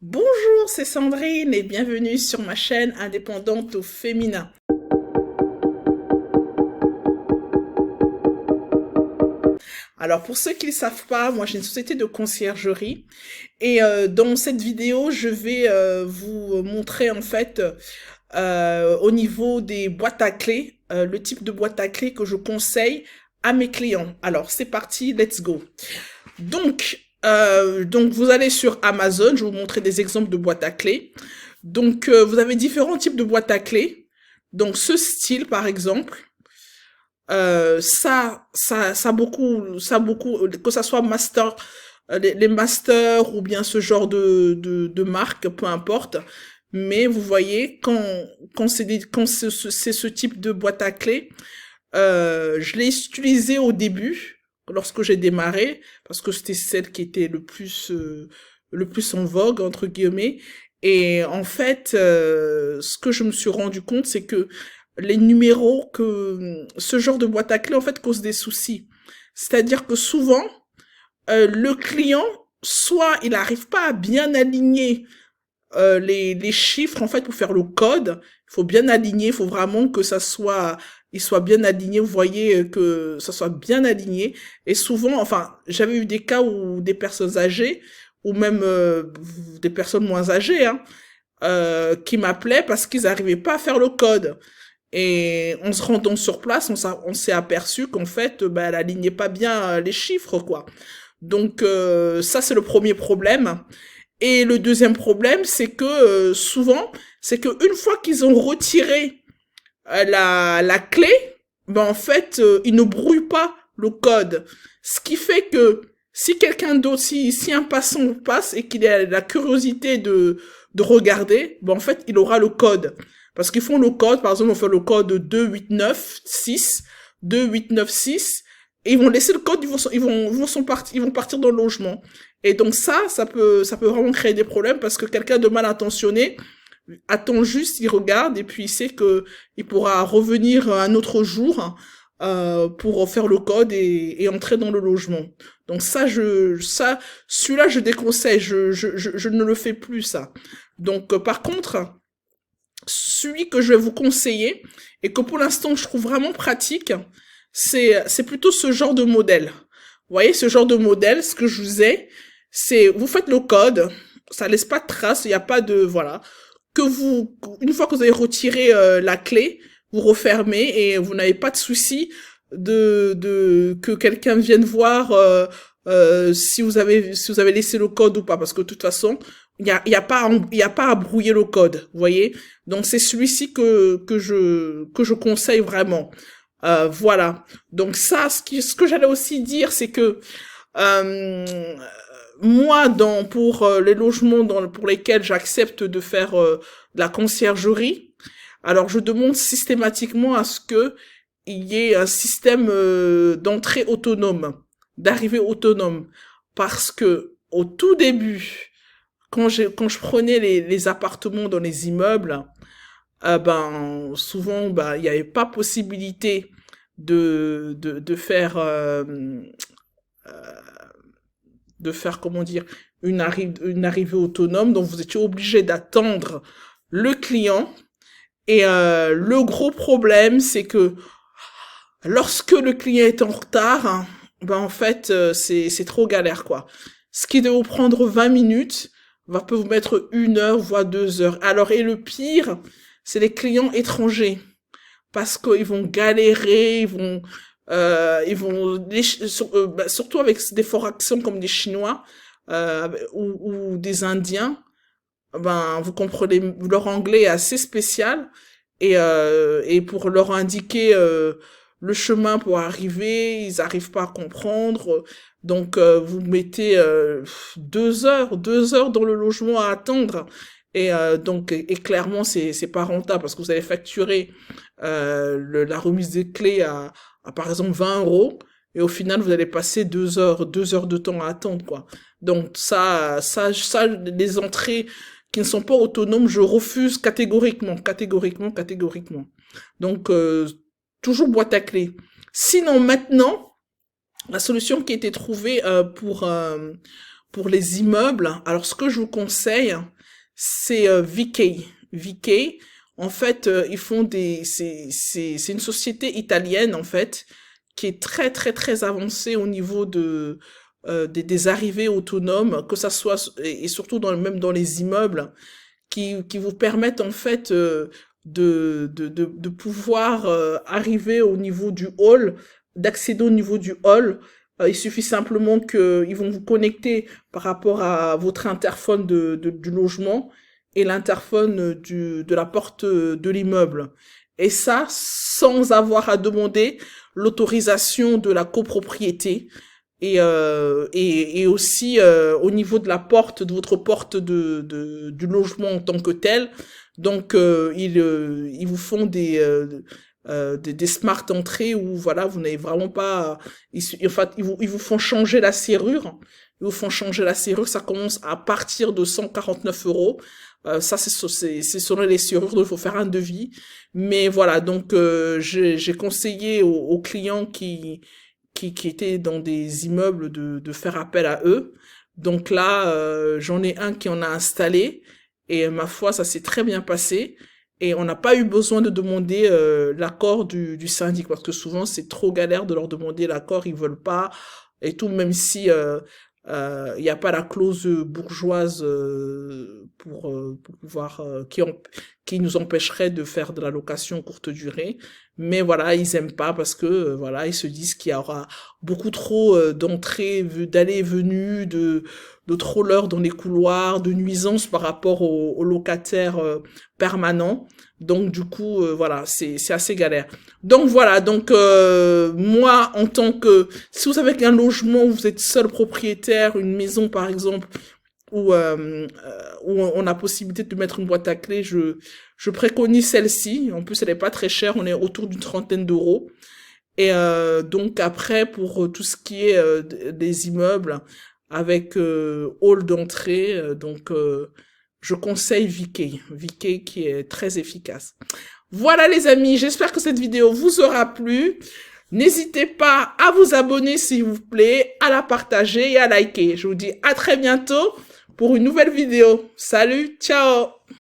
Bonjour, c'est Sandrine et bienvenue sur ma chaîne indépendante au féminin. Alors pour ceux qui ne le savent pas, moi j'ai une société de conciergerie et dans cette vidéo je vais vous montrer en fait au niveau des boîtes à clés, le type de boîte à clés que je conseille à mes clients. Alors c'est parti, let's go. Donc vous allez sur Amazon, je vais vous montrer des exemples de boîtes à clés. Donc vous avez différents types de boîtes à clés. Donc ce style par exemple, ça beaucoup, que ça soit master, les masters ou bien ce genre de marque, peu importe. Mais vous voyez, quand c'est ce type de boîte à clés, je l'ai utilisé au début, lorsque j'ai démarré, parce que c'était celle qui était le plus en vogue, entre guillemets. Et en fait, ce que je me suis rendu compte, c'est que les numéros que ce genre de boîte à clés, en fait, cause des soucis. C'est-à-dire que souvent, le client, soit il n'arrive pas à bien aligner les chiffres en fait pour faire le code, il faut bien aligner, il faut vraiment que ça soit il soit bien aligné, vous voyez que ça soit bien aligné et souvent enfin, j'avais eu des cas où des personnes âgées ou même des personnes moins âgées hein, qui m'appelaient parce qu'ils n'arrivaient pas à faire le code. Et en se rendant sur place, on s'est aperçu qu'en fait, bah, elle alignait pas bien les chiffres, quoi. Donc ça, c'est le premier problème. Et le deuxième problème, c'est que souvent, c'est que une fois qu'ils ont retiré la clé, ben en fait, ils ne brouillent pas le code. Ce qui fait que si quelqu'un d'autre, si un passant passe et qu'il a la curiosité de regarder, ben en fait, il aura le code. Parce qu'ils font le code, par exemple, on fait le code 2896, 2896, et ils vont laisser le code, ils vont partir dans le logement. Et donc ça peut vraiment créer des problèmes parce que quelqu'un de mal intentionné attend juste, il regarde et puis il sait que il pourra revenir un autre jour pour faire le code et entrer dans le logement. Donc celui-là je déconseille, je ne le fais plus ça. Donc par contre, celui que je vais vous conseiller et que pour l'instant je trouve vraiment pratique, c'est plutôt ce genre de modèle. Vous voyez, ce genre de modèle, ce que je vous ai, c'est, vous faites le code, ça laisse pas de trace, il n'y a pas de, voilà, une fois que vous avez retiré la clé, vous refermez et vous n'avez pas de souci que quelqu'un vienne voir si vous avez laissé le code ou pas, parce que de toute façon, il y a pas à brouiller le code, vous voyez. Donc c'est celui-ci que je conseille vraiment. Voilà. Donc ça, ce que j'allais aussi dire, c'est que euh, moi, pour les logements pour lesquels j'accepte de faire de la conciergerie, alors je demande systématiquement à ce que il y ait un système d'entrée autonome, d'arrivée autonome, parce que au tout début, quand je prenais les appartements dans les immeubles, ben souvent ben il n'y avait pas possibilité de faire comment dire une arrivée autonome, donc vous étiez obligé d'attendre le client. Et le gros problème, c'est que lorsque le client est en retard, hein, ben en fait c'est trop galère quoi. Ce qui devait vous prendre 20 minutes peut vous mettre 1 heure voire 2 heures. Alors et le pire, c'est les clients étrangers parce qu'ils vont galérer, surtout avec des forts accents comme des Chinois ou des Indiens, ben vous comprenez, leur anglais est assez spécial et pour leur indiquer le chemin pour arriver, ils n'arrivent pas à comprendre. Donc vous mettez 2 heures dans le logement à attendre. Et clairement c'est pas rentable parce que vous allez facturer la remise des clés à par exemple 20 euros et au final vous allez passer 2 heures de temps à attendre quoi. Donc les entrées qui ne sont pas autonomes, je refuse catégoriquement, catégoriquement, catégoriquement. Donc toujours boîte à clés. Sinon maintenant, la solution qui a été trouvée pour les immeubles, alors ce que je vous conseille, c'est VK. VK, en fait, ils font c'est une société italienne, en fait, qui est très, très, très avancée au niveau des arrivées autonomes, que ça soit, et surtout même dans les immeubles, qui vous permettent, en fait, de pouvoir arriver au niveau du hall, d'accéder au niveau du hall. Il suffit simplement qu'ils vont vous connecter par rapport à votre interphone du logement et l'interphone de la porte de l'immeuble. Et ça, sans avoir à demander l'autorisation de la copropriété. Et aussi au niveau de la porte, de votre porte du logement en tant que tel. Donc, ils vous font des smart entrées où, voilà, vous n'avez vraiment pas... En fait, ils vous font changer la serrure. Ils vous font changer la serrure. Ça commence à partir de 149 euros. Ça, c'est selon les serrures, donc il faut faire un devis. Mais voilà, donc j'ai conseillé aux clients qui étaient dans des immeubles de faire appel à eux. Donc là, j'en ai un qui en a installé et ma foi, ça s'est très bien passé. Et on n'a pas eu besoin de demander l'accord du syndic parce que souvent c'est trop galère de leur demander l'accord, ils veulent pas et tout, même si il n'y a pas la clause bourgeoise pour pouvoir qui nous empêcherait de faire de la location courte durée. Mais voilà, ils aiment pas parce que voilà, ils se disent qu'il y aura beaucoup trop d'entrées, d'allées et venues, de trollers dans les couloirs, de nuisances par rapport aux locataires permanents. Donc du coup, voilà, c'est assez galère. Donc voilà, donc moi en tant que si vous avez un logement où vous êtes seul propriétaire, une maison par exemple, où on a possibilité de mettre une boîte à clés, je préconise celle-ci. En plus, elle est pas très chère, on est autour d'une 30aine d'euros. Et donc après, pour tout ce qui est des immeubles avec hall d'entrée, je conseille VK. VK qui est très efficace. Voilà les amis, j'espère que cette vidéo vous aura plu. N'hésitez pas à vous abonner s'il vous plaît, à la partager et à liker. Je vous dis à très bientôt pour une nouvelle vidéo. Salut, ciao!